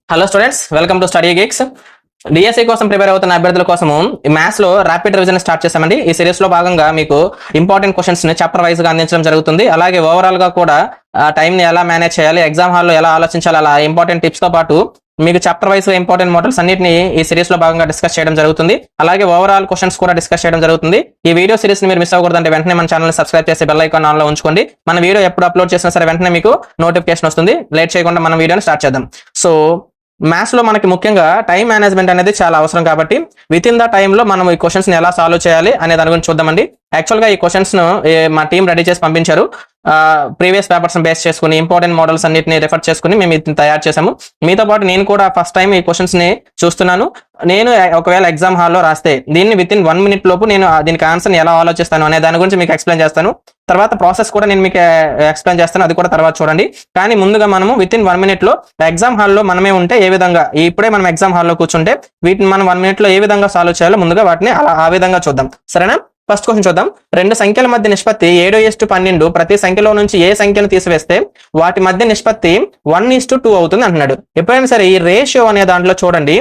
Hello students, welcome to study గిక్స్. DSC కోసం prepare అవుతున్న అభ్యర్థుల కోసము మ్యాథ్స్ లో ర్యాపిడ్ రివిజన్ స్టార్ట్ చేశామండి. ఈ సిరీస్ లో భాగంగా మీకు ఇంపార్టెంట్ క్వశ్చన్స్ ని చాప్టర్ వైజ్ గా అందించడం జరుగుతుంది. అలాగే ఓవరాల్ గా కూడా టైం ని ఎలా మేనేజ్ చేయాలి, ఎగ్జామ్ హాల్లో ఎలా ఆలోచించాలి, అలా ఇంపార్టెంట్ టిప్స్ తో పాటు మీకు చాప్టర్ వైజ్ ఇంపార్టెంట్ మోడల్స్ అన్నిటిని ఈ సిరీస్ లో భాగంగా డిస్కస్ చేయడం జరుగుతుంది. అలాగే ఓవరాల్ క్వశ్చన్స్ కూడా డిస్కస్ చేయడం జరుగుతుంది. ఈ వీడియో సిరీస్ ని మీరు మిస్ అవ్వకూడదంటే వెంటనే మన ఛానల్ ని సబ్స్క్రైబ్ చేసి బెల్ ఐకాన్ ఆన్ లో ఉంచుకోండి. మన వీడియో ఎప్పుడు అప్లోడ్ చేసినా సరే వెంటనే మీకు నోటిఫికేషన్ వస్తుంది. లేట్ చేయకుండా మనం వీడియోని స్టార్ట్ చేద్దాం. సో మ్యాథ్స్ లో మనకి ముఖ్యంగా టైం మేనేజ్మెంట్ అనేది చాలా అవసరం కాబట్టి విత్ ఇన్ ద టైమ్ లో మనం ఈ క్వశ్చన్స్ ని ఎలా సాల్వ్ చేయాలి అనే దాని గురించి చూద్దామండి. యాక్చువల్ గా ఈ క్వశ్చన్స్ ను మా టీం రెడీ చేసి పంపించారు. ప్రీవియస్ పేపర్స్ బేస్ చేసుకుని ఇంపార్టెంట్ మోడల్స్ అన్నిటిని రిఫర్ చేసుకుని మేము ఇది తయారు చేసాము. మీతో పాటు నేను కూడా ఫస్ట్ టైం ఈ క్వశ్చన్స్ ని చూస్తున్నాను. నేను ఒకవేళ ఎగ్జామ్ హాల్లో రాస్తే దీన్ని విత్ ఇన్ 1 minute లోపు నేను దీనికి ఆన్సర్ ని ఎలా ఆలోచిస్తాను అనే దాని గురించి మీకు ఎక్స్ప్లెయిన్ చేస్తాను. తర్వాత ప్రాసెస్ కూడా నేను మీకు ఎక్స్ప్లెయిన్ చేస్తాను, అది కూడా తర్వాత చూడండి. కానీ ముందుగా మనము విత్ ఇన్ 1 minute లో ఎగ్జామ్ హాల్లో మనమే ఉంటే ఏ విధంగా, ఇప్పుడే మనం ఎగ్జామ్ హాల్లో కూర్చుంటే వీటిని మనం 1 minute లో ఏ విధంగా సాల్వ్ చేయాలో ముందుగా వాటిని ఆ విధంగా చూద్దాం. సరేనా? ఫస్ట్ క్వశ్చన్ చూద్దాం. రెండు సంఖ్యల మధ్య నిష్పత్తి 7:12. ప్రతి సంఖ్యలో నుంచి ఏ సంఖ్యను తీసివేస్తే వాటి మధ్య నిష్పత్తి 1:2 అవుతుంది అంటున్నాడు. ఎప్పుడైనా సరే ఈ రేషియో అనే దాంట్లో చూడండి,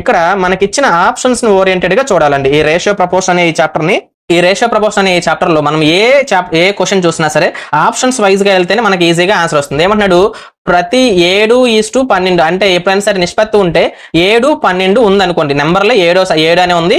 ఇక్కడ మనకిచ్చిన ఆప్షన్స్ ను ఓరియంటెడ్ గా చూడాలండి. ఈ రేషియో ప్రపోర్షన్ అనే ఈ రేషియో ప్రపోర్షన్ అనే ఈ చాప్టర్ లో మనం ఏ క్వశ్చన్ చూసినా సరే ఆప్షన్స్ వైజ్ గా వెళ్తేనే మనకి ఈజీగా ఆన్సర్ వస్తుంది. ఏమంటున్నాడు? ప్రతి 7:12 అంటే ఎప్పుడైనా సరే నిష్పత్తి ఉంటే 7:12 ఉందనుకోండి, నెంబర్లో 7 అనే ఉంది,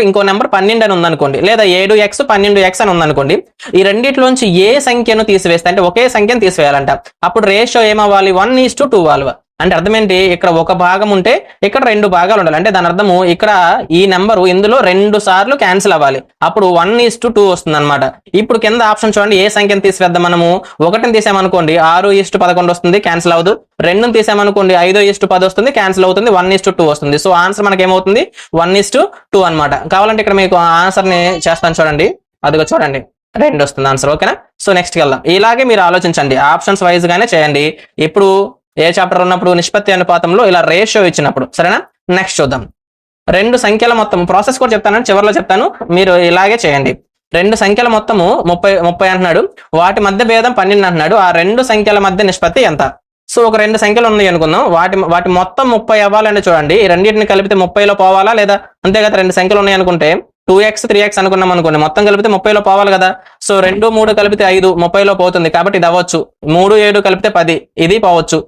ఇంకో నెంబర్ 12 అని ఉందనుకోండి, లేదా 7x 12x అని ఉందనుకోండి. ఈ రెండిట్లోంచి ఏ సంఖ్యను తీసివేస్తే, అంటే ఒకే సంఖ్యను తీసివేయాలంట, అప్పుడు రేషియో ఏమవ్వాలి? 1:2 అవ్వాలి. అంటే అర్థం ఏంటి? ఇక్కడ ఒక భాగం ఉంటే ఇక్కడ 2 భాగాలు ఉండాలి. అంటే దాని అర్థము ఇక్కడ ఈ నెంబరు ఇందులో 2 సార్లు క్యాన్సిల్ అవ్వాలి, అప్పుడు 1:2 వస్తుంది అనమాట. ఇప్పుడు కింద ఆప్షన్ చూడండి, ఏ సంఖ్యను తీసివేద్దాం మనము? 1ని తీసామనుకోండి 6:11 వస్తుంది, క్యాన్సిల్ అవ్వదు. 2ని తీసామనుకోండి 5:10 వస్తుంది, క్యాన్సిల్ అవుతుంది, 1:2 వస్తుంది. సో ఆన్సర్ మనకి ఏమవుతుంది? 1:2 అనమాట. కావాలంటే ఇక్కడ మీకు ఆన్సర్ ని చేస్తాను చూడండి, అదిగో చూడండి 2 వస్తుంది ఆన్సర్. ఓకేనా? సో నెక్స్ట్ వెళ్దాం. ఇలాగే మీరు ఆలోచించండి, ఆప్షన్స్ వైజ్ గానే చేయండి. ఇప్పుడు ఏ చాప్టర్ ఉన్నప్పుడు? నిష్పత్తి అనుపాతంలో ఇలా రేషియో ఇచ్చినప్పుడు. సరేనా? నెక్స్ట్ చూద్దాం. రెండు సంఖ్యల మొత్తం ప్రాసెస్ కూడా చెప్తాను, చివరిలో చెప్తాను, మీరు ఇలాగే చేయండి. రెండు సంఖ్యల మొత్తము 30 అంటున్నాడు, వాటి మధ్య భేదం 12 అంటున్నాడు. ఆ రెండు సంఖ్యల మధ్య నిష్పత్తి ఎంత? సో ఒక 2 సంఖ్యలు ఉన్నాయి అనుకుందాం, వాటి మొత్తం 30 అవ్వాలంటే చూడండి, ఈ రెండింటిని కలిపితే 30లో పోవాలా లేదా? అంతే కదా. 2 సంఖ్యలు ఉన్నాయి అనుకుంటే 2x 3x అనుకున్నాం అనుకోండి, మొత్తం కలిపితే 30లో పోవాలి కదా. సో 2 3 కలిపితే 5, 30లో పోతుంది కాబట్టి ఇది అవ్వచ్చు. 3 7 కలిపితే 10, ఇది పోవచ్చు.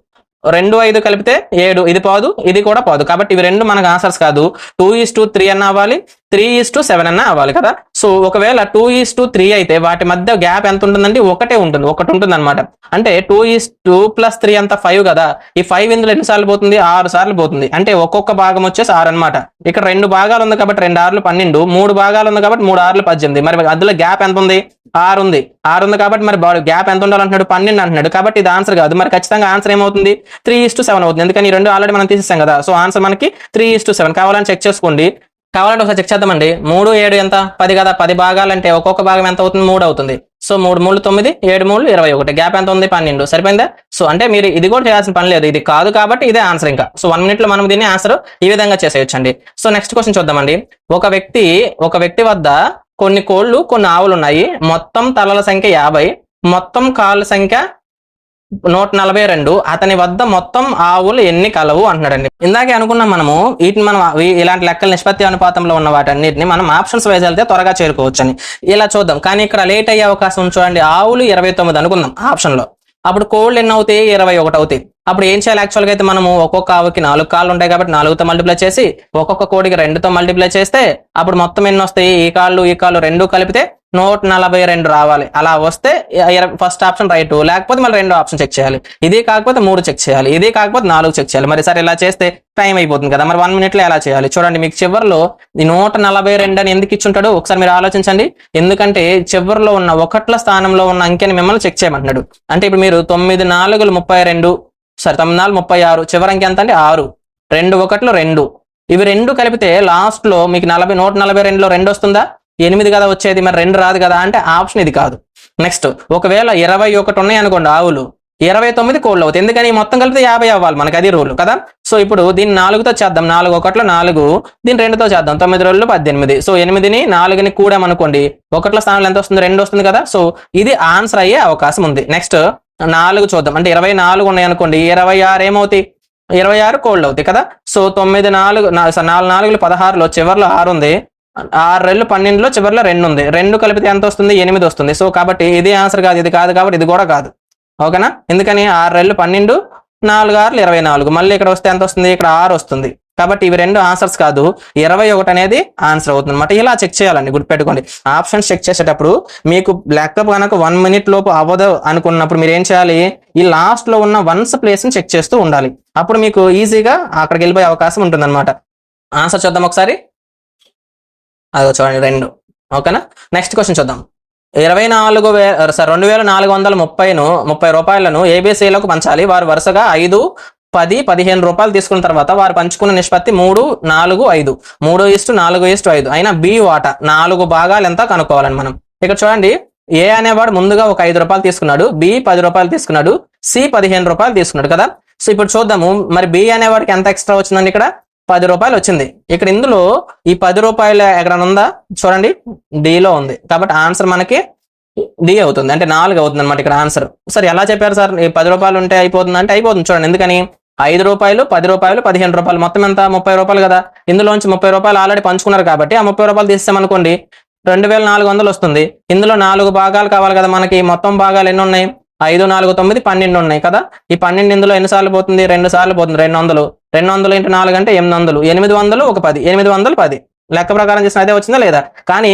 2 5 కలిపితే 7, ఇది పోదు, ఇది కూడా పోదు. కాబట్టి ఇవి రెండు మనకు ఆన్సర్స్ కాదు. 2:3 అన్న అవ్వాలి, 3:7 అన్న అవ్వాలి కదా. సో ఒకవేళ 2:3 అయితే వాటి మధ్య గ్యాప్ ఎంత ఉంటుందండి? ఒకటి ఉంటుంది అనమాట. అంటే 2:2 + 3 అంత 5 కదా. ఈ 5 ఇందులో ఎన్నిసార్లు పోతుంది? 6 సార్లు పోతుంది. అంటే ఒక్కొక్క భాగం వచ్చేసి 6 అనమాట. ఇక్కడ 2 భాగాలు ఉంది కాబట్టి 2 6 12, 3 భాగాలు ఉంది కాబట్టి 3 6 18. మరి అందులో గ్యాప్ ఎంత ఉంది? 6 ఉంది. 6 ఉంది కాబట్టి మరి గ్యాప్ ఎంత ఉండాలంటున్నాడు? 12 అంటున్నాడు. కాబట్టి ఇది ఆన్సర్ కాదు. మరి ఖచ్చితంగా ఆన్సర్ ఏమవుతుంది? 3:7 అవుతుంది. ఎందుకని ఈ రెండు ఆల్రెడీ మనం తీసేసాం కదా. సో ఆన్సర్ మనకి 3:7. కావాలని చెక్ చేసుకోండి, కావాలంటే ఒకసారి చెక్ చేద్దామండి. 3 7 ఎంత? 10 కదా. 10 భాగాలంటే ఒక్కొక్క భాగం ఎంత అవుతుంది? 3 అవుతుంది. సో 3 3 9, 7 3 21. గ్యాప్ ఎంత ఉంది? 12. సరిపోయిందా? సో అంటే మీరు ఇది కూడా చేయాల్సిన పని లేదు, ఇది కాదు కాబట్టి ఇదే ఆన్సర్. ఇంకా సో 1 minute లో మనం దీన్ని ఆన్సర్ ఈ విధంగా చేసేయొచ్చండి. సో నెక్స్ట్ క్వశ్చన్ చూద్దామండి. ఒక వ్యక్తి వద్ద కొన్ని కోళ్లు, కొన్ని ఆవులు ఉన్నాయి. మొత్తం తలల సంఖ్య 50, మొత్తం కాళ్ళ సంఖ్య 142. అతని వద్ద మొత్తం ఆవులు ఎన్ని కలవు అంటున్నాడండి. ఇందాకే అనుకున్నాం మనము వీటిని మనం ఇలాంటి లెక్కల నిష్పత్తి అనుపాతంలో ఉన్న వాటన్నిటిని మనం ఆప్షన్స్ వైజ్ వెళ్తే త్వరగా చేరుకోవచ్చు అని ఇలా చూద్దాం. కానీ ఇక్కడ లేట్ అయ్యే అవకాశం ఉంది. చూడండి, ఆవులు 29 అనుకుందాం ఆప్షన్ లో, అప్పుడు కోళ్ళు ఎన్ని అవుతాయి? 21 అవుతాయి. అప్పుడు ఏం చేయాలి? యాక్చువల్గా అయితే మనము ఒక్కొక్క ఆవుకి 4 కాళ్ళు ఉంటాయి కాబట్టి 4తో మల్టిప్లై చేసి, ఒక్కొక్క కోడికి 2తో మల్టిప్లై చేస్తే అప్పుడు మొత్తం ఎన్ని వస్తాయి? ఈ కాళ్ళు 2 కలిపితే 142 రావాలి. అలా వస్తే ఫస్ట్ ఆప్షన్ రైట్, లేకపోతే మళ్ళీ 2 ఆప్షన్ చెక్ చేయాలి. ఇది కాకపోతే 3 చెక్ చేయాలి, ఇది కాకపోతే 4 చెక్ చేయాలి. మరి సరే ఇలా చేస్తే టైం అయిపోతుంది కదా. మరి 1 minute లో ఎలా చేయాలి? చూడండి, మీకు చివరిలో 142 అని ఎందుకు ఇచ్చుంటాడు ఒకసారి మీరు ఆలోచించండి. ఎందుకంటే చివరిలో ఉన్న 1ల స్థానంలో ఉన్న అంకెని మిమ్మల్ని చెక్ చేయమంటున్నాడు. అంటే ఇప్పుడు మీరు 9 4 32, 9 4 36, చివరి అంకె ఎంత అంటే 6, 2 1 2, ఇవి 2 కలిపితే లాస్ట్ లో మీకు 142లో 2 వస్తుందా? 8 కదా వచ్చేది, మరి 2 రాదు కదా. అంటే ఆప్షన్ ఇది కాదు. నెక్స్ట్, ఒకవేళ 21 ఉన్నాయి అనుకోండి ఆవులు, 29 కోళ్ళు అవుతాయి. ఎందుకని మొత్తం కలిపితే 50 అవ్వాలి, మనకి అది రూల్ కదా. సో ఇప్పుడు దీన్ని 4తో చేద్దాం. 4 1 4, దీన్ని 2తో చేద్దాం. 9 2 18. సో 8ని 4ని కూడామనుకోండి, 1ల స్థానంలో ఎంత వస్తుంది? 2 వస్తుంది కదా. సో ఇది ఆన్సర్ అయ్యే అవకాశం ఉంది. నెక్స్ట్ 4 చూద్దాం. అంటే 24 ఉన్నాయి అనుకోండి, 26 ఏమవుతాయి? 26 కోల్డ్ అవుతాయి కదా. సో 9 4 4 16లో చివరిలో 6 ఉంది, 6 2 12లో చివరిలో 2 ఉంది, 2 కలిపితే ఎంత వస్తుంది? 8 వస్తుంది. సో కాబట్టి ఇది ఆన్సర్ కాదు, ఇది కాదు, కాబట్టి ఇది కూడా కాదు. ఓకేనా? ఎందుకని 6 2 12, 4 6 24, మళ్ళీ ఇక్కడ వస్తే ఎంత వస్తుంది? ఇక్కడ 6 వస్తుంది. కాబట్టి ఇవి రెండు ఆన్సర్స్ కాదు, 21 అనేది ఆన్సర్ అవుతుంది అనమాట. ఇలా చెక్ చేయాలండి, గుర్తుపెట్టుకోండి. ఆప్షన్స్ చెక్ చేసేటప్పుడు మీకు లెక్క కనుక 1 minute లోపు అవ్వదు అనుకున్నప్పుడు మీరు ఏం చేయాలి? ఈ లాస్ట్ లో ఉన్న వన్స్ ప్లేస్ ని చెక్ చేస్తూ ఉండాలి. అప్పుడు మీకు ఈజీగా అక్కడికి వెళ్ళిపోయే అవకాశం ఉంటుంది అనమాట. ఆన్సర్ చూద్దాం ఒకసారి. అదో చూడండి 2. ఓకేనా? నెక్స్ట్ క్వశ్చన్ చూద్దాం. 2430 రూపాయలను ఏబీసీలకు పంచాలి. వారు వరుసగా 5, 10, 15 రూపాయలు తీసుకున్న తర్వాత వారు పంచుకున్న నిష్పత్తి 3, 4, 5, 3:4:5 అయినా బి వాటా 4 భాగాలు ఎంత కనుక్కోవాలని మనం. ఇక్కడ చూడండి, ఏ అనేవాడు ముందుగా ఒక 5 రూపాయలు తీసుకున్నాడు, బి 10 రూపాయలు తీసుకున్నాడు, సి 15 రూపాయలు తీసుకున్నాడు కదా. సో ఇప్పుడు చూద్దాము, మరి బి అనేవాడికి ఎంత ఎక్స్ట్రా వచ్చిందండి? ఇక్కడ 10 రూపాయలు వచ్చింది. ఇక్కడ ఇందులో ఈ 10 రూపాయలు ఎక్కడ ఉందా? చూడండి, డిలో ఉంది. కాబట్టి ఆన్సర్ మనకి డి అవుతుంది, అంటే 4 అవుతుంది అనమాట ఇక్కడ ఆన్సర్. సార్ ఎలా చెప్పారు సార్? ఈ 10 రూపాయలు ఉంటే అయిపోతుంది అంటే అయిపోతుంది. చూడండి, ఎందుకని 5 రూపాయలు, 10 రూపాయలు, 15 రూపాయలు, మొత్తం ఎంత? 30 రూపాయలు కదా. ఇందులోంచి 30 రూపాయలు ఆల్రెడీ పంచుకున్నారు కాబట్టి ఆ 30 రూపాయలు తీసామనుకోండి 2400 వస్తుంది. ఇందులో 4 భాగాలు కావాలి కదా మనకి. మొత్తం భాగాలు ఎన్ని ఉన్నాయి? 5, 4, 9, 12 ఉన్నాయి కదా. ఈ 12 ఇందులో ఎన్నిసార్లు పోతుంది? 2 సార్లు పోతుంది. 200. 200 × 4 అంటే 800. 800 ఒక 10, 810. లెక్క ప్రకారం చేసిన అదే వచ్చిందా లేదా? కానీ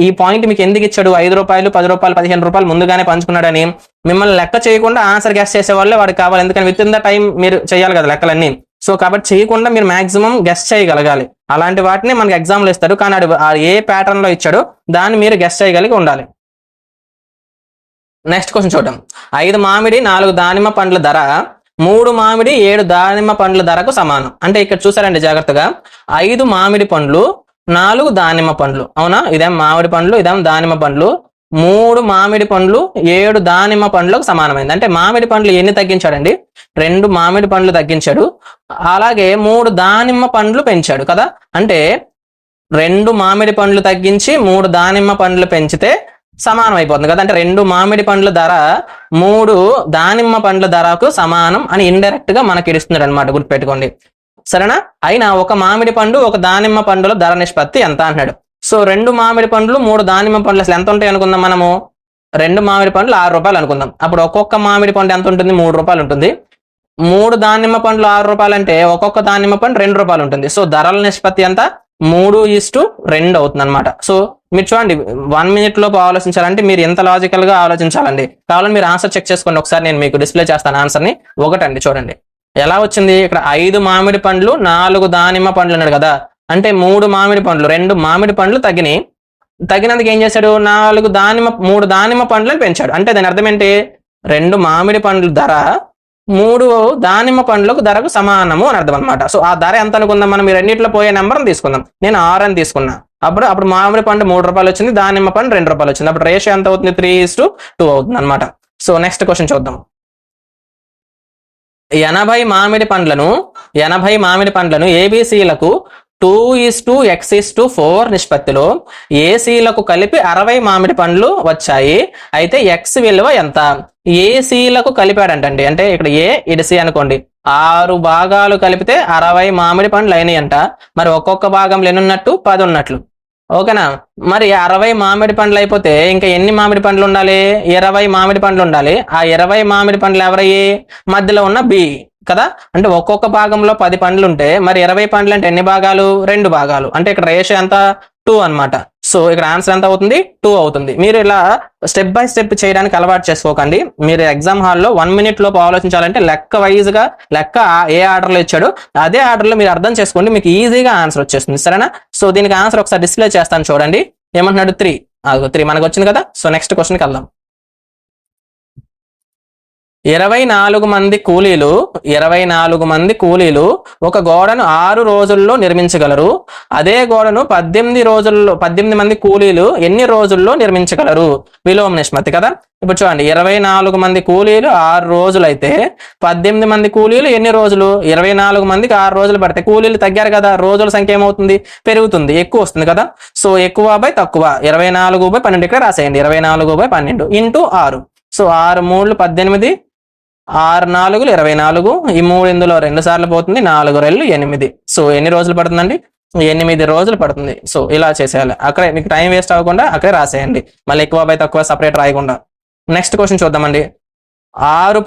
ఈ పాయింట్ మీకు ఎందుకు ఇచ్చాడు? 5 రూపాయలు, 10 రూపాయలు, 15 రూపాయలు ముందుగానే పంచుకున్నాడని. మిమ్మల్ని లెక్క చేయకుండా ఆన్సర్ గెస్ చేసే వాళ్ళే వాడికి కావాలి. ఎందుకని విత్ ఇన్ ద టైం మీరు చేయాలి కదా లెక్కలన్నీ. సో కాబట్టి చేయకుండా మీరు మాక్సిమం గెస్ చేయగలగాలి. అలాంటి వాటిని మనకి ఎగ్జామ్లో ఇస్తారు. కానీ ఏ ప్యాటర్న్ లో ఇచ్చాడో దాన్ని మీరు గెస్ చేయగలిగి ఉండాలి. నెక్స్ట్ క్వశ్చన్ చూద్దాం. 5 మామిడి 4 దానిమ్మ పండ్ల ధర 3 మామిడి 7 దానిమ్మ పండ్ల ధరకు సమానం. అంటే ఇక్కడ చూసారండి జాగ్రత్తగా, 5 మామిడి పండ్లు, 4 దానిమ్మ పండ్లు. అవునా? ఇదేం మామిడి పండ్లు, ఇదేం దానిమ్మ పండ్లు. 3 మామిడి పండ్లు 7 దానిమ్మ పండ్లకు సమానమైంది. అంటే మామిడి పండ్లు ఎన్ని తగ్గించాడండి? 2 మామిడి పండ్లు తగ్గించాడు. అలాగే 3 దానిమ్మ పండ్లు పెంచాడు కదా. అంటే 2 మామిడి పండ్లు తగ్గించి 3 దానిమ్మ పండ్లు పెంచితే సమానం అయిపోతుంది కదా. అంటే 2 మామిడి పండ్ల ధర 3 దానిమ్మ పండ్ల ధరకు సమానం అని ఇండైరెక్ట్ గా మనకి ఇస్తున్నాడు అనమాట, గుర్తుపెట్టుకోండి. సరేనా? అయినా ఒక మామిడి పండు ఒక దానిమ్మ పండుల ధర నిష్పత్తి ఎంత అంటున్నాడు. సో 2 మామిడి పండ్లు 3 దానిమ్మ పండ్లు అసలు ఎంత ఉంటాయి అనుకుందాం మనము? 2 మామిడి పండ్లు 6 రూపాయలు అనుకుందాం. అప్పుడు ఒక్కొక్క మామిడి పండు ఎంత ఉంటుంది? 3 రూపాయలు ఉంటుంది. 3 దానిమ్మ పండ్లు 6 రూపాయలు అంటే ఒక్కొక్క దానిమ్మ పండు 2 రూపాయలు ఉంటుంది. సో ధరల నిష్పత్తి ఎంత? 3:2 అవుతుంది అనమాట. సో మీరు చూడండి, 1 minute లోపు ఆలోచించాలంటే మీరు ఎంత లాజికల్ గా ఆలోచించాలండి. కావాలని మీరు ఆన్సర్ చెక్ చేసుకోండి ఒకసారి. నేను మీకు డిస్ప్లే చేస్తాను ఆన్సర్ ని. ఒకటండి చూడండి ఎలా వచ్చింది. ఇక్కడ 5 మామిడి పండ్లు 4 దానిమ్మ పండ్లు అన్నాడు కదా. అంటే 3 మామిడి పండ్లు 2 మామిడి పండ్లు తగ్గినందుకు ఏం చేశాడు? 3 దానిమ్మ పండ్లను పెంచాడు. అంటే దాని అర్థం ఏంటి? 2 మామిడి పండ్ల ధర 3 దానిమ్మ పండ్లకు ధరకు సమానము అని అర్థం అనమాట. సో ఆ ధర ఎంత అనుకుందాం మనం? ఈ రెండింటిలో పోయే నెంబర్ తీసుకుందాం. నేను 6 అని తీసుకున్నా. అప్పుడు మామిడి పండు 3 రూపాయలు వచ్చింది, దానిమ్మ పండు 2 రూపాయలు వచ్చింది. అప్పుడు రేషియో ఎంత అవుతుంది? 3:2 అవుతుంది అనమాట. సో నెక్స్ట్ క్వశ్చన్ చూద్దాం. 80 మామిడి పండ్లను ఏబీసీలకు 2:x:4 నిష్పత్తిలో ఏసీలకు కలిపి 60 మామిడి పండ్లు వచ్చాయి. అయితే ఎక్స్ విలువ ఎంత? ఏసీలకు కలిపాడంటండి. అంటే ఇక్కడ ఏ ఇటు సి అనుకోండి. 6 భాగాలు కలిపితే 60 మామిడి పండ్లు అయినాయి అంట. మరి ఒక్కొక్క భాగంలో ఎన్ని ఉన్నట్టు? 10 ఉన్నట్లు. ఓకేనా? మరి 60 మామిడి పండ్లు అయిపోతే ఇంకా ఎన్ని మామిడి పండ్లు ఉండాలి? 20 మామిడి పండ్లు ఉండాలి. ఆ 20 మామిడి పండ్లు ఎవరయ్యి? మధ్యలో ఉన్న బి కదా. అంటే ఒక్కొక్క భాగంలో 10 పండ్లు ఉంటే మరి 20 పండ్లు అంటే ఎన్ని భాగాలు? 2 భాగాలు. అంటే ఇక్కడ రేషియో ఎంత? 2 అనమాట. సో ఇక్కడ ఆన్సర్ ఎంత అవుతుంది? 2 అవుతుంది. మీరు ఇలా స్టెప్ బై స్టెప్ చేయడానికి అలవాటు చేసుకోకండి. మీరు ఎగ్జామ్ హాల్లో 1 minute లోపు ఆలోచించాలంటే లెక్క వైజ్ గా లెక్క ఏ ఆర్డర్ లో ఇచ్చాడో అదే ఆర్డర్ లో మీరు అర్థం చేసుకోండి, మీకు ఈజీగా ఆన్సర్ వచ్చేస్తుంది. సరేనా? సో దీనికి ఆన్సర్ ఒకసారి డిస్ప్లే చేస్తాను చూడండి. ఏమంటున్నాడు? 3 మనకు వచ్చింది కదా. సో నెక్స్ట్ క్వశ్చన్కి వెళ్దాం. 24 మంది కూలీలు ఒక గోడను 6 రోజుల్లో నిర్మించగలరు. అదే గోడను 18 మంది కూలీలు ఎన్ని రోజుల్లో నిర్మించగలరు? విలోమ నిష్పత్తి కదా. ఇప్పుడు చూడండి, 24 మంది కూలీలు 6 రోజులు అయితే 18 మంది కూలీలు ఎన్ని రోజులు? 24 మందికి 6 రోజులు పడితే కూలీలు తగ్గారు కదా, రోజుల సంఖ్య ఏమవుతుంది? పెరుగుతుంది, ఎక్కువ వస్తుంది కదా. సో ఎక్కువ బై తక్కువ 24/12 ఇక్కడ రాసేయండి. 24/12 × 6. సో 6 3 18, 6 4 24, ఈ 3 ఇందులో 2 సార్లు పోతుంది, 4 రెళ్ళు 8. సో ఎన్ని రోజులు పడుతుందండి? 8 రోజులు పడుతుంది. సో ఇలా చేసేయాలి. అక్కడే మీకు టైం వేస్ట్ అవ్వకుండా అక్కడే రాసేయండి, మళ్ళీ ఎక్కువ బై తక్కువ సపరేట్ రాయకుండా. నెక్స్ట్ క్వశ్చన్ చూద్దామండి. 6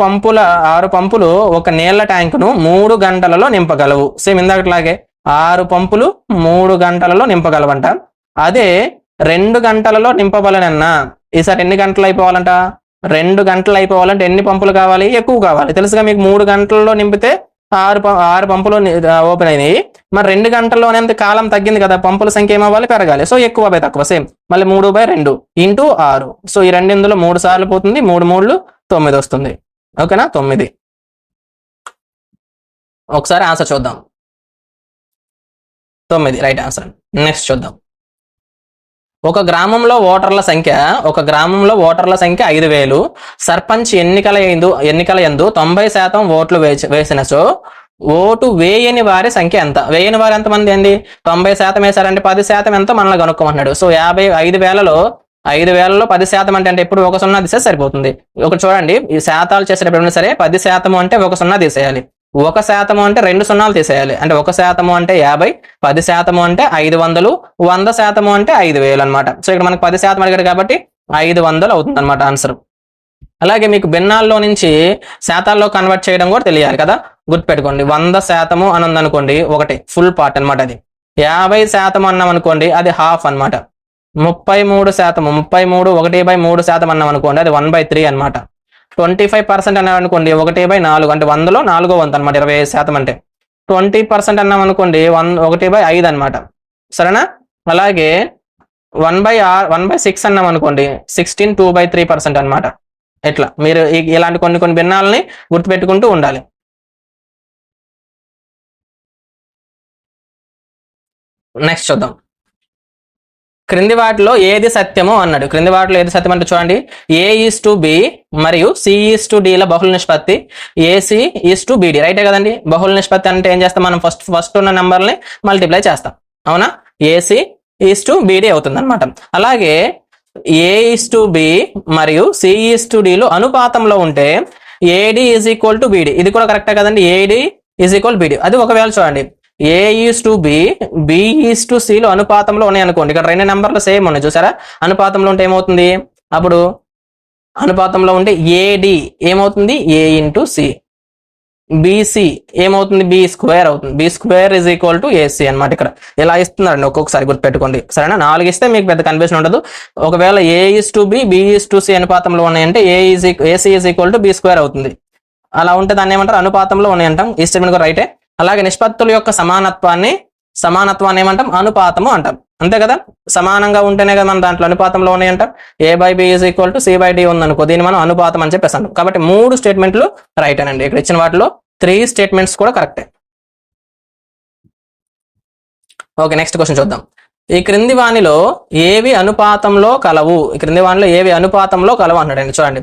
పంపులు ఒక నీళ్ల ట్యాంకును 3 గంటలలో నింపగలవు. సేమ్ ఇందాకట్లాగే 6 పంపులు 3 గంటలలో నింపగలవంట. అదే 2 గంటలలో నింపబలనన్నా ఈసారి ఎన్ని గంటలు అయిపోవాలంట? 2 గంటలు అయిపోవాలంటే ఎన్ని పంపులు కావాలి? ఎక్కువ కావాలి. తెలుసుగా మీకు 3 గంటల్లో నింపితే 6 పంపులు ఓపెన్ అయినాయి. మరి 2 గంటల్లోనే కాలం తగ్గింది కదా, పంపుల సంఖ్య ఏమవ్వాలి? పెరగాలి. సో ఎక్కువ బై తక్కువ సేమ్, మళ్ళీ 3/2 ఇంటూ 6. సో ఈ 2 ఇందులో 3 సార్లు పోతుంది, 3 3 9 వస్తుంది. ఓకేనా? 9. ఒకసారి ఆన్సర్ చూద్దాం. 9 రైట్ ఆన్సర్. నెక్స్ట్ చూద్దాం. ఒక గ్రామంలో ఓటర్ల సంఖ్య 5,000. సర్పంచ్ ఎన్నికల యందు 90% ఓట్లు వేసినచో ఓటు వేయని వారి సంఖ్య ఎంత? వేయని వారు ఎంతమంది అండి? 90% వేశారంటే 10% ఎంతో మనల్ని కనుక్కోమన్నాడు. సో 5,000లో 10% అంటే ఎప్పుడు 1 0 తీసే సరిపోతుంది. ఒకటి చూడండి, ఈ శాతాలు చేసేటప్పుడు సరే 10% అంటే 1 0 తీసేయాలి. 1% అంటే 2 సున్నాలు తీసేయాలి. అంటే 1% అంటే 50, 10% అంటే 500, 100% అంటే 5,000 అనమాట. సో ఇక్కడ మనకు 10% అడిగాడు కాబట్టి 500 అవుతుంది అనమాట ఆన్సర్. అలాగే మీకు భిన్నాల్లో నుంచి శాతాల్లో కన్వర్ట్ చేయడం కూడా తెలియాలి కదా, గుర్తుపెట్టుకోండి. 100% అని ఉందనుకోండి, ఒకటి ఫుల్ పార్ట్ అనమాట. అది 50% అన్నాం అనుకోండి, అది హాఫ్ అనమాట. 33%, 1/3% అన్నాం అనుకోండి, అది 1/3 అనమాట. 25% అన్నాం అనుకోండి, 1/4 అంటే 100లో 4వ వంతు అనమాట. 25% అంటే 20% అన్నాం అనుకోండి, 1/5 అనమాట. సరేనా? అలాగే 1/6 అన్నాం అనుకోండి, 16 2/3% అనమాట. ఎట్లా మీరు ఇలాంటి కొన్ని భిన్నాలని గుర్తుపెట్టుకుంటూ ఉండాలి. నెక్స్ట్ చూద్దాం. క్రింది వాటిలో ఏది సత్యము అన్నాడు. క్రింది వాటిలో ఏది సత్యం అంటే చూడండి, A:B మరియు C:D ల బహుళ నిష్పత్తి AC:BD. రైటే కదండి. బహుళ నిష్పత్తి అంటే ఏం చేస్తాం మనం? ఫస్ట్ ఉన్న నెంబర్ని మల్టిప్లై చేస్తాం. అవునా? AC:BD అవుతుంది అనమాట. అలాగే A:B మరియు C:D లు అనుపాతంలో ఉంటే AD = BD. ఇది కూడా కరెక్టే కదండి. AD = BD. అది ఒకవేళ చూడండి, A:B, B:C లు అనుపాతంలో ఉన్నాయి అనుకోండి. ఇక్కడ 2 నెంబర్లు సేమ్ ఉన్నాయి చూసారా? అనుపాతంలో ఉంటే ఏమవుతుంది? అప్పుడు అనుపాతంలో ఉంటే AD ఏమవుతుంది? A:C. BC ఏమవుతుంది? B² అవుతుంది. B² AC అనమాట. ఇక్కడ ఇలా ఇస్తున్నారండి, ఒక్కొక్కసారి గుర్తుపెట్టుకోండి. సరేనా? 4 ఇస్తే మీకు పెద్ద కన్ఫ్యూజన్ ఉండదు. ఒకవేళ A:B, B:C అనుపాతంలో ఉన్నాయంటే AC B² అవుతుంది. అలా ఉంటే దాన్ని ఏమంటారు? అనుపాతంలో ఉన్నాయంటాం. ఈ స్టేట్మెంట్ కూడా రైటే. అలాగే నిష్పత్తుల యొక్క సమానత్వాన్ని ఏమంటాం? అనుపాతము అంటాం. అంతే కదా? సమానంగా ఉంటేనే కదా మనం దాంట్లో అనుపాతంలో ఉన్నాయంటాం. A/B = C/D ఉందనుకో, దీన్ని మనం అనుపాతం అని చెప్పేసాం. కాబట్టి 3 స్టేట్మెంట్లు రైట్ అనండి. ఇక్కడ ఇచ్చిన వాటిలో 3 స్టేట్మెంట్స్ కూడా కరెక్టే. ఓకే, నెక్స్ట్ క్వశ్చన్ చూద్దాం. ఈ క్రింది వానిలో ఏవి అనుపాతంలో కలవు అన్నాడండి. చూడండి,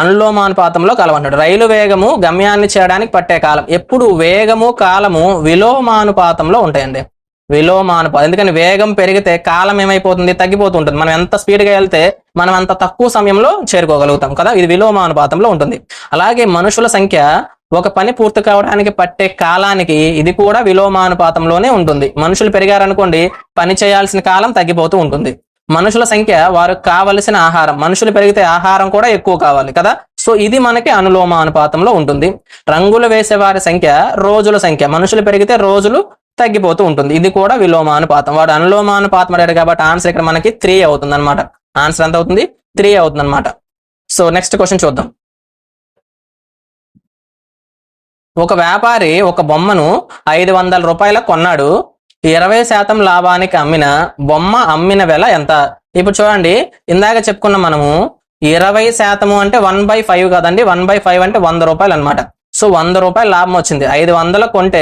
అనులోమానుపాతంలో కలవన్నాడు. రైలు వేగము గమ్యాన్ని చేరడానికి పట్టే కాలం. ఎప్పుడు వేగము కాలము విలోమానుపాతంలో ఉంటాయండి. విలోమానుపాతం. ఎందుకని వేగం పెరిగితే కాలం ఏమైపోతుంది? తగ్గిపోతూ ఉంటుంది. మనం ఎంత స్పీడ్గా వెళ్తే మనం అంత తక్కువ సమయంలో చేరుకోగలుగుతాం కదా. ఇది విలోమానుపాతంలో ఉంటుంది. అలాగే మనుషుల సంఖ్య ఒక పని పూర్తి కావడానికి పట్టే కాలానికి ఇది కూడా విలోమానుపాతంలోనే ఉంటుంది. మనుషులు పెరిగారనుకోండి, పని చేయాల్సిన కాలం తగ్గిపోతూ ఉంటుంది. మనుషుల సంఖ్య వారికి కావలసిన ఆహారం, మనుషులు పెరిగితే ఆహారం కూడా ఎక్కువ కావాలి కదా. సో ఇది మనకి అనులోమానుపాతంలో ఉంటుంది. రంగులు వేసే వారి సంఖ్య రోజుల సంఖ్య, మనుషులు పెరిగితే రోజులు తగ్గిపోతూ ఉంటుంది. ఇది కూడా విలోమానుపాతం. వాడు అనులోమానుపాతం అయ్యాడు కాబట్టి ఆన్సర్ ఇక్కడ మనకి 3 అవుతుంది అనమాట. ఆన్సర్ ఎంత అవుతుంది? 3 అవుతుంది అనమాట. సో నెక్స్ట్ క్వశ్చన్ చూద్దాం. ఒక వ్యాపారి ఒక బొమ్మను 500 రూపాయలకు కొన్నాడు. 20% లాభానికి అమ్మిన బొమ్మ అమ్మిన వెల ఎంత? ఇప్పుడు చూడండి, ఇందాక చెప్పుకున్నాం మనము 20% అంటే 1/5 కదండి. 1/5 అంటే 100 రూపాయలు అనమాట. సో 100 రూపాయలు లాభం వచ్చింది. 500 కొంటే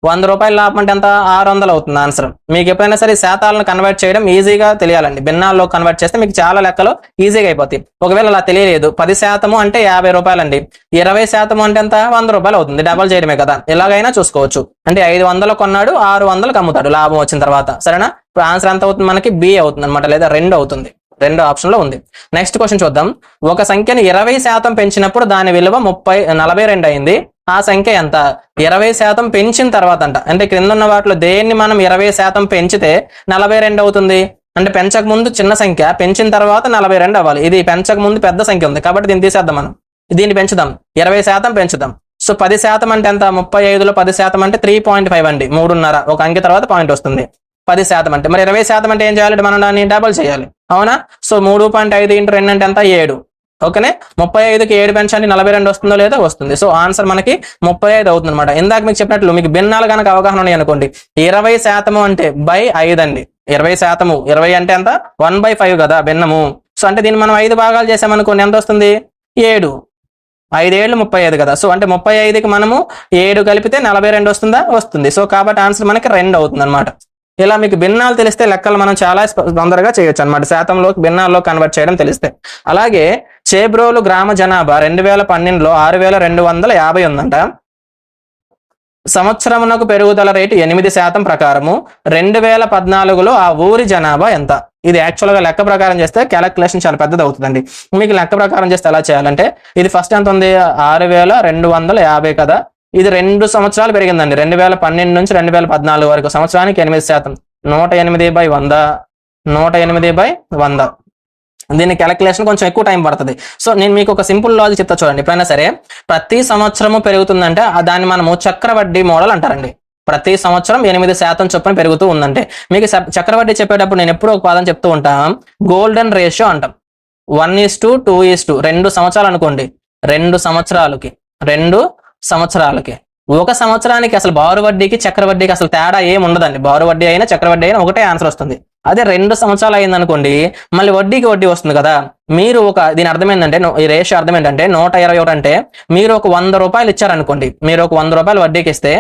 100 రూపాయలు లాభం అంటే ఎంత? 600 అవుతుంది ఆన్సర్. మీకు ఎప్పుడైనా సరే శాతాలను కన్వర్ట్ చేయడం ఈజీగా తెలియాలండి. భిన్నాల్లో కన్వర్ట్ చేస్తే మీకు చాలా లెక్కలు ఈజీగా అయిపోతాయి. ఒకవేళ అలా తెలియలేదు, 10% అంటే 50 రూపాయలు అండి. 20% అంటే ఎంత? 100 రూపాయలు అవుతుంది. డబల్ చేయడమే కదా, ఎలాగైనా చూసుకోవచ్చు. అంటే 500 కొన్నాడు, 600కి అమ్ముతాడు లాభం వచ్చిన తర్వాత. సరేనా? ఇప్పుడు ఆన్సర్ ఎంత అవుతుంది మనకి? B అవుతుంది అనమాట, లేదా 2 అవుతుంది. రెండో ఆప్షన్ లో ఉంది. నెక్స్ట్ క్వశ్చన్ చూద్దాం. ఒక సంఖ్యను 20% పెంచినప్పుడు దాని విలువ 42 అయింది. ఆ సంఖ్య ఎంత? 20% పెంచిన తర్వాత అంట. అంటే క్రింద ఉన్న వాటిలో దేన్ని మనం 20% పెంచితే 42 అవుతుంది? అంటే పెంచక ముందు చిన్న సంఖ్య, పెంచిన తర్వాత 42 అవ్వాలి. ఇది పెంచక ముందు పెద్ద సంఖ్య ఉంది కాబట్టి దీన్ని తీసేద్దాం. మనం దీన్ని పెంచుదాం, 20% పెంచుదాం. సో 10% అంటే ఎంత? 35లో 10% అంటే 3.5 అండి, 3.5. ఒక అంకె తర్వాత పాయింట్ వస్తుంది. 10% అంటే మరి 20% అంటే ఏం చేయాలి? మనం దాన్ని డబుల్ చేయాలి, అవునా? సో 3.5 × 2 అంటే ఎంత? 7. ఓకేనే. 35కి 7 పెంచండి, 42 వస్తుందో లేదో? వస్తుంది. సో ఆన్సర్ మనకి 35 అవుతుంది అనమాట. ఇందాక మీకు చెప్పినట్లు మీకు భిన్నాలు కనుక అవగాహన ఉన్నాయి అనుకోండి, 20% అంటే బై 5 అండి. 20%, 20 అంటే ఎంత? 1/5 కదా భిన్నము. సో అంటే దీన్ని మనం 5 భాగాలు చేసామనుకోండి, ఎంత వస్తుంది? 7. 5 ఏళ్ళు 35 కదా. సో అంటే 35కి మనము 7 కలిపితే 42 వస్తుందా? వస్తుంది. సో కాబట్టి ఆన్సర్ మనకి 2 అవుతుంది అనమాట. ఇలా మీకు భిన్నాలు తెలిస్తే లెక్కలు మనం చాలా తొందరగా చేయొచ్చు అనమాట, శాతంలోకి భిన్నాల్లో కన్వర్ట్ చేయడం తెలిస్తే. అలాగే చేబ్రోలు గ్రామ జనాభా 2012లో 6250 ఉందంట. సంవత్సరమునకు పెరుగుదల రేటు 8% ప్రకారము 2014లో ఆ ఊరి జనాభా ఎంత? ఇది యాక్చువల్గా లెక్క ప్రకారం చేస్తే క్యాలిక్యులేషన్ చాలా పెద్దది అవుతుందండి. మీకు లెక్క ప్రకారం చేస్తే ఎలా చేయాలంటే, ఇది ఫస్ట్ ఎంత ఉంది? 6250 కదా. ఇది 2 సంవత్సరాలు పెరిగిందండి. 2012 నుంచి 2014 వరకు సంవత్సరానికి 8%. 108/100, 108/100. దీని క్యాలిక్యులేషన్ కొంచెం ఎక్కువ టైం పడుతుంది. సో నేను మీకు ఒక సింపుల్ లాజిక్ చెప్తా చూడండి. ఎప్పుడైనా సరే ప్రతి సంవత్సరము పెరుగుతుందంటే దాన్ని మనము చక్రవడ్డీ మోడల్ అంటారండి. ప్రతి సంవత్సరం 8% చొప్పున పెరుగుతూ ఉందంటే, మీకు చక్రవడ్డీ చెప్పేటప్పుడు నేను ఎప్పుడూ ఒక పదం చెప్తూ ఉంటాం, గోల్డెన్ రేషియో అంటాం. 1:2:2. 2 సంవత్సరాలు అనుకోండి, 2 సంవత్సరాలకి ఒక సంవత్సరానికి అసలు బారు వడ్డీకి చక్రవడ్డీకి అసలు తేడా ఏమి ఉండదండి. బారు వడ్డీ అయినా చక్రవడ్డీ అయినా ఒకటే ఆన్సర్ వస్తుంది. అదే 2 సంవత్సరాలు అయింది అనుకోండి, మళ్ళీ వడ్డీకి వడ్డీ వస్తుంది కదా. మీరు దీని అర్థం ఏంటంటే, ఈ రేషియో అర్థం ఏంటంటే 121 అంటే మీరు ఒక 100 రూపాయలు ఇచ్చారనుకోండి, మీరు ఒక 100 రూపాయలు వడ్డీకి ఇస్తే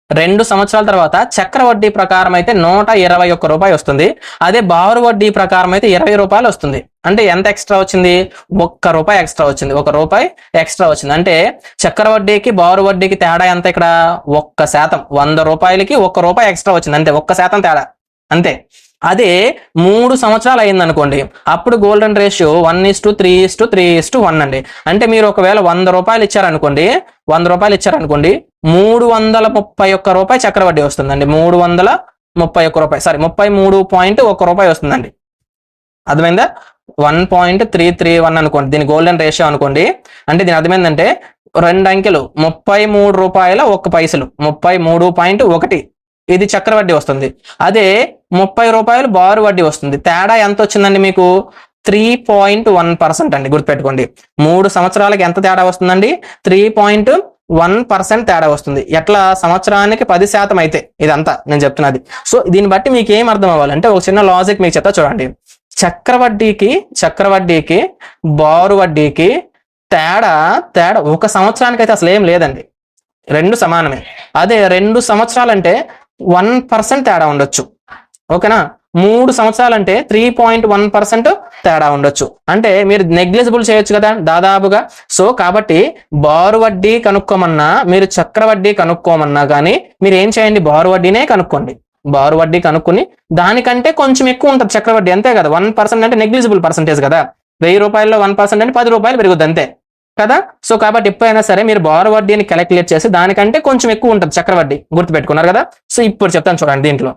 2 సంవత్సరాల తర్వాత చక్ర వడ్డీ ప్రకారం అయితే 121 రూపాయలు వస్తుంది. అదే బారు వడ్డీ ప్రకారం అయితే 20 రూపాయలు వస్తుంది. అంటే ఎంత ఎక్స్ట్రా వచ్చింది? 1 రూపాయి ఎక్స్ట్రా వచ్చింది. 1 రూపాయి ఎక్స్ట్రా వచ్చింది. అంటే చక్ర వడ్డీకి బారు వడ్డీకి తేడా ఎంత? ఇక్కడ 1%. 100 రూపాయలకి 1 రూపాయి ఎక్స్ట్రా వచ్చింది, అంటే 1% తేడా అంతే. అదే 3 సంవత్సరాలు అయింది అనుకోండి, అప్పుడు గోల్డెన్ రేషియో 1:3:3:1 అండి. అంటే మీరు ఒకవేళ 100 రూపాయలు ఇచ్చారనుకోండి, 331 రూపాయి చక్రవడ్డీ వస్తుందండి. 331 రూపాయి, సారీ 33.1 రూపాయి వస్తుందండి. అర్థమైందా? 1.331 అనుకోండి, దీని గోల్డెన్ రేషియో అనుకోండి. అంటే దీని అర్థమైందంటే 2 అంకెలు 33 రూపాయల 1 పైసలు, 33.1 ఇది చక్రవడ్డీ వస్తుంది. అదే 30 రూపాయలు బారు వడ్డీ వస్తుంది. తేడా ఎంత వచ్చిందండి మీకు? 3.1% అండి. గుర్తుపెట్టుకోండి, 3 సంవత్సరాలకి ఎంత తేడా వస్తుందండి? 3.1% తేడా వస్తుంది. ఎట్లా? సంవత్సరానికి 10% అయితే ఇదంతా నేను చెప్తున్నది. సో దీన్ని బట్టి మీకు ఏం అర్థం అవ్వాలంటే ఒక చిన్న లాజిక్ మీకు చెప్తా చూడండి. చక్రవడ్డీకి బారు వడ్డీకి తేడా 1 సంవత్సరానికి అయితే అసలు ఏం లేదండి, 2 సమానమే. అదే 2 సంవత్సరాలంటే 1% తేడా ఉండొచ్చు, ఓకేనా. 3 సంవత్సరాలంటే 3.1% తేడా ఉండొచ్చు. అంటే మీరు నెగ్లిజిబుల్ చేయొచ్చు కదా దాదాపుగా. సో కాబట్టి బారు వడ్డీ కనుక్కోమన్నా, మీరు చక్రవడ్డీ కనుక్కోమన్నా కానీ మీరు ఏం చేయండి? బారు వడ్డీనే కనుక్కోండి. బారు వడ్డీ కనుక్కొని దానికంటే కొంచెం ఎక్కువ ఉంటుంది చక్రవడ్డీ, అంతే కదా. 1% అంటే నెగ్లిజిబుల్ పర్సెంటేజ్ కదా. 1000 రూపాయల్లో 1% అంటే 10 రూపాయలు పెరుగుద్ది అంతే కదా. సో కాబట్టి ఎప్పుడైనా సరే మీరు బారు వడ్డీని క్యాలిక్యులేట్ చేసి దానికంటే కొంచెం ఎక్కువ ఉంటుంది చక్రవడ్డీ. గుర్తుపెట్టుకున్నారు కదా. సో ఇప్పుడు చెప్తాను చూడండి. దీంట్లో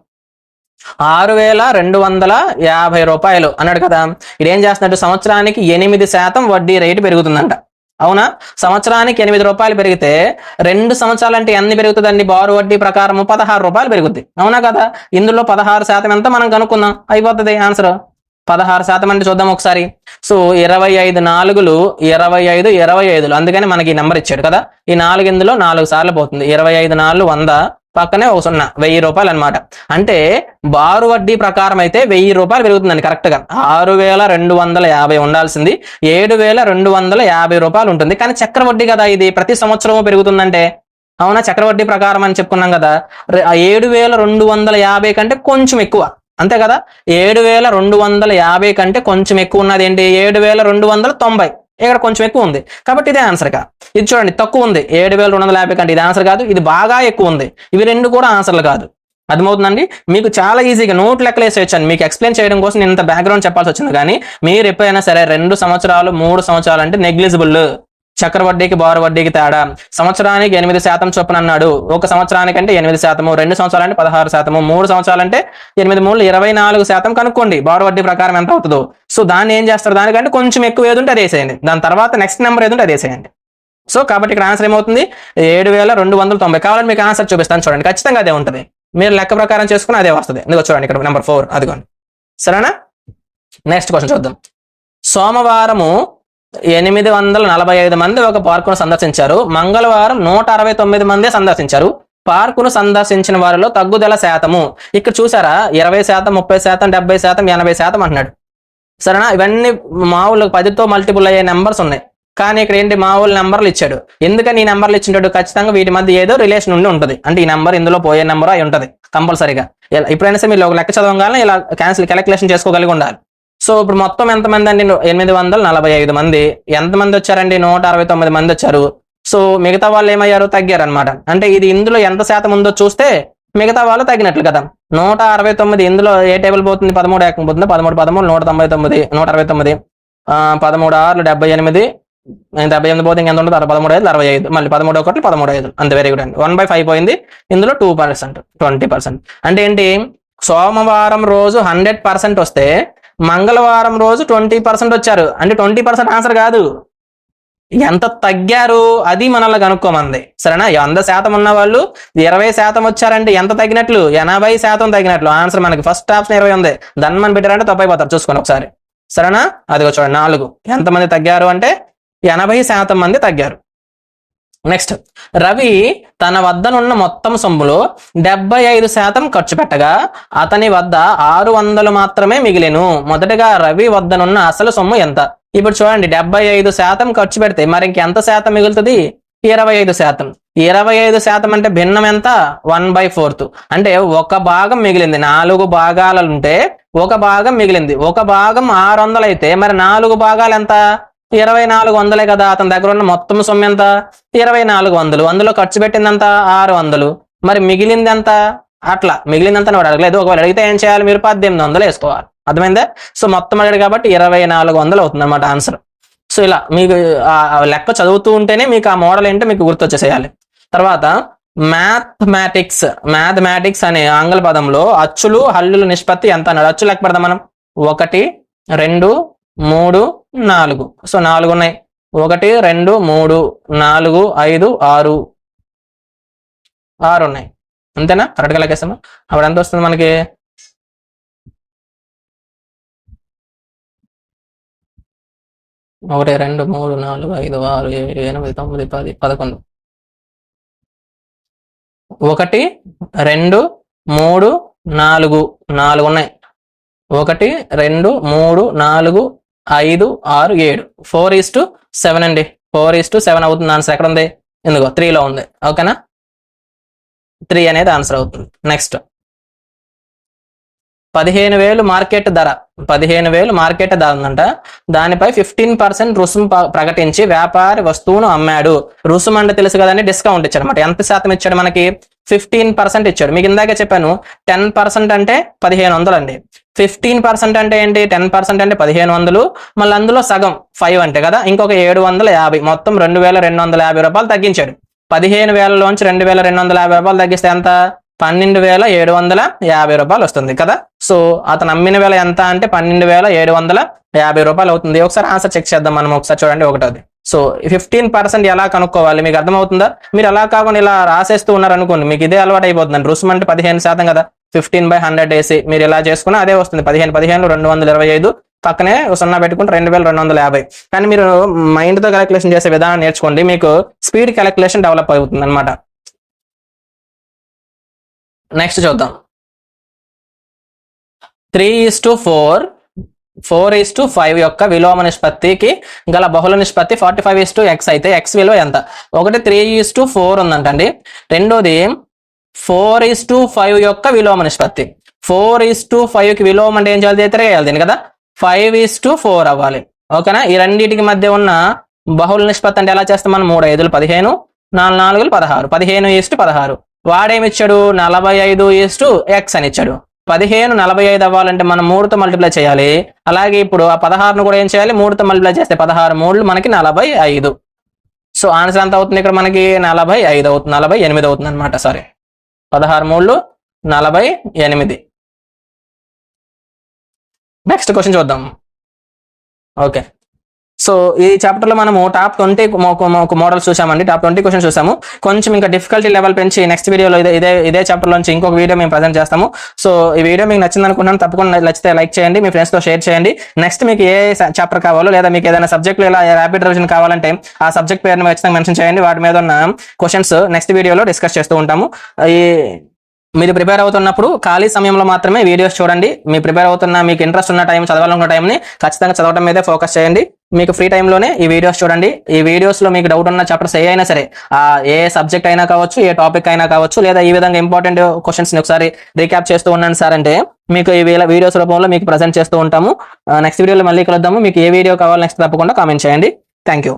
6250 రూపాయలు అన్నాడు కదా. ఇదేం చేస్తున్నట్టు సంవత్సరానికి 8% వడ్డీ రేటు పెరుగుతుందంట, అవునా. సంవత్సరానికి 8 రూపాయలు పెరిగితే 2 సంవత్సరాలు అంటే ఎన్ని పెరుగుతుందండి? బారు వడ్డీ ప్రకారం 16 రూపాయలు పెరుగుద్ది, అవునా కదా. ఇందులో 16% ఎంత మనం కనుక్కుందాం, అయిపోతుంది ఆన్సర్. 16% అంటే చూద్దాం ఒకసారి. సో 25 4లు 25 25లు, అందుకని మనకి ఈ నెంబర్ ఇచ్చాడు కదా. ఈ 4 ఇందులో 4 సార్లు పోతుంది. 25 4 100, పక్కనే ఒక 0, 1000 రూపాయలు అనమాట. అంటే బారు వడ్డీ ప్రకారం అయితే 1000 రూపాయలు పెరుగుతుందండి కరెక్ట్ గా. 6250 ఉండాల్సింది 7250 రూపాయలు ఉంటుంది. కానీ చక్రవడ్డీ కదా ఇది, ప్రతి సంవత్సరం పెరుగుతుందంటే, అవునా. చక్రవడ్డీ ప్రకారం అని చెప్పుకున్నాం కదా. 7250 కంటే కొంచెం ఎక్కువ, అంతే కదా. 7250 కంటే కొంచెం ఎక్కువ ఉన్నది ఏంటి? 7290. ఇక్కడ కొంచెం ఎక్కువ ఉంది కాబట్టి ఇదే ఆన్సర్ గా. ఇది చూడండి తక్కువ ఉంది 7250 కంటే, ఇది ఆన్సర్ కాదు. ఇది బాగా ఎక్కువ ఉంది, ఇవి రెండు కూడా ఆన్సర్లు కాదు. అర్థమవుతుందండి. మీకు చాలా ఈజీగా నోట్ లెక్కలు వేసేయచ్చాను. మీకు ఎక్స్ప్లెయిన్ చేయడం కోసం నేను ఇంత బ్యాక్గ్రౌండ్ చెప్పాల్సి వచ్చింది. కానీ మీరు ఎప్పుడైనా సరే 2 సంవత్సరాలు 3 సంవత్సరాలు అంటే నెగ్లిజిబుల్. చక్రవడ్డీకి బారు వడ్డీకి తేడా. సంవత్సరానికి 8% చొప్పున అన్నాడు. ఒక సంవత్సరానికి అంటే 8%, 2 సంవత్సరాలంటే 16%, 3 సంవత్సరాలంటే 8 3 24% కనుక్కోండి బారు వడ్డీ ప్రకారం ఎంత అవుతుందో. సో దాన్ని ఏం చేస్తారు, దానికంటే కొంచెం ఎక్కువ ఏది ఉంటే అది వేసేయండి. దాని తర్వాత నెక్స్ట్ నెంబర్ ఏది ఉంటే అది వేసేయండి. సో కాబట్టి ఇక్కడ ఆన్సర్ ఏమవుతుంది, 7290. కావాలని మీకు ఆన్సర్ చూపిస్తాను చూడండి, ఖచ్చితంగా అదే ఉంటుంది. మీరు లెక్క ప్రకారం చేసుకుని అదే వస్తుంది. ఎందుకు చూడండి ఇక్కడ నెంబర్ 4 అదిగోండి. సరేనా? నెక్స్ట్ క్వశ్చన్ చూద్దాం. సోమవారము 845 మంది ఒక పార్కును సందర్శించారు. మంగళవారం 169 మంది సందర్శించారు. పార్కును సందర్శించిన వారిలో తగ్గుదల శాతము. ఇక్కడ చూసారా, 20%, 30%, 70%, 80% అంటున్నాడు. సరేనా? ఇవన్నీ మామూలు 10తో మల్టిపుల్ అయ్యే నెంబర్స్ ఉన్నాయి. కానీ ఇక్కడ ఏంటి, మామూలు నెంబర్లు ఇచ్చాడు. ఎందుకని ఈ నెంబర్లు ఇచ్చింటాడు, ఖచ్చితంగా వీటి మధ్య ఏదో రిలేషన్ ఉండి ఉంటుంది. అంటే ఈ నెంబర్ ఇందులో పోయే నెంబర్ అయి ఉంటుంది కంపల్సరీగా. ఇప్పుడైనా సరే మీరు ఒక లెక్క చదవగానే ఇలా క్యాలిక్యులేషన్ చేసుకోగలిగి ఉండాలి. సో ఇప్పుడు మొత్తం ఎంతమంది అండి, 845 మంది. ఎంతమంది వచ్చారండి, 169 మంది వచ్చారు. సో మిగతా వాళ్ళు ఏమయ్యారు, తగ్గారు అనమాట. అంటే ఇది ఇందులో ఎంత శాతం ఉందో చూస్తే మిగతా వాళ్ళు తగ్గినట్లు కదా. 169 ఇందులో ఏ టేబుల్ పోతుంది, 13 ఏకం పోతుంది. 13 13 199 169 13 6 78 78 పోతే ఇంకెంత ఉంటుంది, 13 5 65, మళ్ళీ 13 1 13 5. అంతే, వెరీ గుడ్ అండి. 1/5 పోయింది. ఇందులో 2% 20%. అంటే ఏంటి, సోమవారం రోజు 100% వస్తే మంగళవారం రోజు 20% వచ్చారు. అంటే 20% ఆన్సర్ కాదు, ఎంత తగ్గారు అది మనల్ని కనుక్కోమంది. సరేనా? 100% ఉన్న వాళ్ళు 20% వచ్చారంటే ఎంత తగ్గినట్లు, 80% తగ్గినట్లు. ఆన్సర్ మనకి ఫస్ట్ ఆప్షన్ 20 ఉంది. దాన్ని మనం పెట్టారంటే తప్పైపోతారు. చూసుకోండి ఒకసారి. సరేనా? అదిగో చూడండి 4. ఎంతమంది తగ్గారు అంటే 80% మంది తగ్గారు. నెక్స్ట్, రవి తన వద్దనున్న మొత్తం సొమ్ములో 75% ఖర్చు పెట్టగా అతని వద్ద 600 మాత్రమే మిగిలెను. మొదటగా రవి వద్దనున్న అసలు సొమ్ము ఎంత? ఇప్పుడు చూడండి, 75% ఖర్చు పెడితే మరి ఇంకెంత శాతం మిగులుతుంది, 25%. 25% అంటే భిన్నం ఎంత, 1/4. అంటే ఒక భాగం మిగిలింది. 4 భాగాలుంటే ఒక భాగం మిగిలింది. ఒక భాగం 600 అయితే మరి 4 భాగాలు ఎంత, 2400 కదా. అతని దగ్గర ఉన్న మొత్తం సొమ్ము ఎంత, 2400. అందులో ఖర్చు పెట్టిందంత 600. మరి మిగిలింది ఎంత, అట్లా మిగిలిందంత వాడు అడగలేదు. ఒకవేళ అడిగితే ఏం చేయాలి, మీరు 1800 వేసుకోవాలి. అర్థమైందా? సో మొత్తం అడిగాడు కాబట్టి 2400 అవుతుంది అన్నమాట ఆన్సర్. సో ఇలా మీకు లెక్క చదువుతూ ఉంటేనే మీకు ఆ మోడల్ ఏంటో మీకు గుర్తొచ్చేసేయాలి. తర్వాత మ్యాథమెటిక్స్ అనే ఆంగ్ల పదంలో అచ్చులు హల్లుల నిష్పత్తి ఎంత అన్నాడు. అచ్చులు లెక్క పెడదాం మనం. 1 2 3 4. సో 4 ఉన్నాయి. 1 2 3 4 5 6 6 ఉన్నాయి. అంతేనా? కరెక్ట్గా లెక్కేస్తాము. అప్పుడు ఎంత వస్తుంది మనకి, 1 2 3 4 5 6 7 8 9 10 11. 1 2 3 4 4 ఉన్నాయి. 1 2 3 4 5 6 7 4:7 అండి. 4:7 అవుతుంది ఆన్సర్. ఎక్కడ ఉంది, ఎందుకో 3లో ఉంది. ఓకేనా? 3 అనేది ఆన్సర్ అవుతుంది. నెక్స్ట్, 15,000 మార్కెట్ ధర. 15,000 మార్కెట్ ధర ఉందంట. దానిపై 15% రుసుము ప్రకటించి వ్యాపారి వస్తువును అమ్మాడు. రుసుము అంటే తెలుసు కదండి, డిస్కౌంట్ ఇచ్చాడు అనమాట. ఎంత శాతం ఇచ్చాడు మనకి, 15% ఇచ్చాడు. మీకు ఇందాకే చెప్పాను 10% అంటే 1500 అండి. 15% అంటే ఏంటి, 10% అంటే 1500. మళ్ళీ అందులో సగం 5 అంటే కదా, ఇంకొక 750. మొత్తం 2250 రూపాయలు తగ్గించాడు. 15,000లోంచి 2250 రూపాయలు తగ్గిస్తే ఎంత, 12,750 రూపాయలు వస్తుంది కదా. సో అతను అమ్మిన వేల ఎంత అంటే 12,750 రూపాయలు అవుతుంది. ఒకసారి ఆన్సర్ చెక్ చేద్దాం మనం. ఒకసారి చూడండి, ఒకటోది. సో 15% ఎలా కనుక్కోవాలి మీకు అర్థమవుతుందా? మీరు అలా కాకుండా ఇలా రాసేస్తూ ఉన్నారు అనుకోండి, మీకు ఇదే అలవాటు అయిపోతుంది. రుసుము అంటే 15% కదా, 15/100 వేసి మీరు ఇలా చేసుకున్నా అదే వస్తుంది. 15 15 225, పక్కనే 0 పెట్టుకుంటే 2250. కానీ మీరు మైండ్తో క్యాలిక్యులేషన్ చేసే విధానం నేర్చుకోండి, మీకు స్పీడ్ క్యాలిక్యులేషన్ డెవలప్ అవుతుంది అనమాట. నెక్స్ట్ చూద్దాం. 3:4 4:5 యొక్క విలోమ నిష్పత్తికి గల బహుళ నిష్పత్తి 45:x అయితే x విలువ ఎంత? ఒకటి 3:4 ఉందంటండి. రెండోది 4:5 యొక్క విలోమ నిష్పత్తి. 4:5కి విలోమం అంటే ఏం చేయాలి, తిరగేయాలి దీన్ని కదా. 5:4 అవ్వాలి. ఓకేనా? ఈ రెండింటికి మధ్య ఉన్న బహుళ నిష్పత్తి అంటే ఎలా చేస్తాం మనం, 3 5 15 4 4 16 15:16. వాడేమిచ్చాడు 45:x అని ఇచ్చాడు. 15 45 అవ్వాలంటే మనం 3తో మల్టిప్లై చేయాలి. అలాగే ఇప్పుడు ఆ 16ను కూడా ఏం చేయాలి, 3తో మల్టిప్లై చేస్తే 16 3 మనకి 45. సో ఆన్సర్ ఎంత అవుతుంది ఇక్కడ మనకి 45 అవుతుంది, 48 అవుతుంది అనమాట. సారీ, 16 3 48. నెక్స్ట్ క్వశ్చన్ చూద్దాం. ఓకే, సో ఈ చాప్టర్ లో మనము టాప్ 20 మోడల్స్ చూసామండి. టాప్ 20 క్వశ్చన్స్ చూసాము. కొంచెం ఇంకా డిఫికల్టీ లెవెల్ పెంచి నెక్స్ట్ వీడియోలో ఇదే చాప్టర్ నుంచి ఇంకొక వీడియో మేము ప్రజెంట్ చేస్తాము. సో ఈ వీడియో మీకు నచ్చింది అనుకుంటున్నాను. తప్పకుండా నచ్చితే లైక్ చేయండి, మీ ఫ్రెండ్స్ తో షేర్ చేయండి. నెక్స్ట్ మీకు ఏ చాప్టర్ కావాలో లేదా మీకు ఏదైనా సబ్జెక్ట్ ఇలా ర్యాపిడ్ రివిజన్ కావాలంటే ఆ సబ్జెక్ట్ పేరుని ఖచ్చితంగా మెన్షన్ చేయండి. వాటి మీద ఉన్న క్వశ్చన్స్ నెక్స్ట్ వీడియోలో డిస్కస్ చేస్తూ ఉంటాము. మీరు ప్రిపేర్ అవుతున్నప్పుడు ఖాళీ సమయంలో మాత్రమే వీడియోస్ చూడండి. మీకు ప్రిపేర్ అవుతున్న, మీకు ఇంట్రెస్ట్ ఉన్న టైం, చదవాలనుకున్న టైంని ఖచ్చితంగా చదవడం మీదే ఫోకస్ చేయండి. మీకు ఫ్రీ టైంలోనే ఈ వీడియోస్ చూడండి. ఈ వీడియోస్లో మీకు డౌట్ ఉన్న చాప్టర్స్ ఏ అయినా సరే, ఏ సబ్జెక్ట్ అయినా కావచ్చు, ఏ టాపిక్ అయినా కావచ్చు, లేదా ఈ విధంగా ఇంపార్టెంట్ క్వశ్చన్స్ని ఒకసారి రీక్యాప్ చేస్తూ ఉన్నాను సార్ అంటే మీకు ఈ వీడియోస్ రూపంలో మీకు ప్రజెంట్ చేస్తూ ఉంటాము. నెక్స్ట్ వీడియోలో మళ్ళీ కలుద్దాము. మీకు ఏ వీడియో కావాలో నెక్స్ట్ తప్పకుండా కామెంట్ చేయండి. Thank you.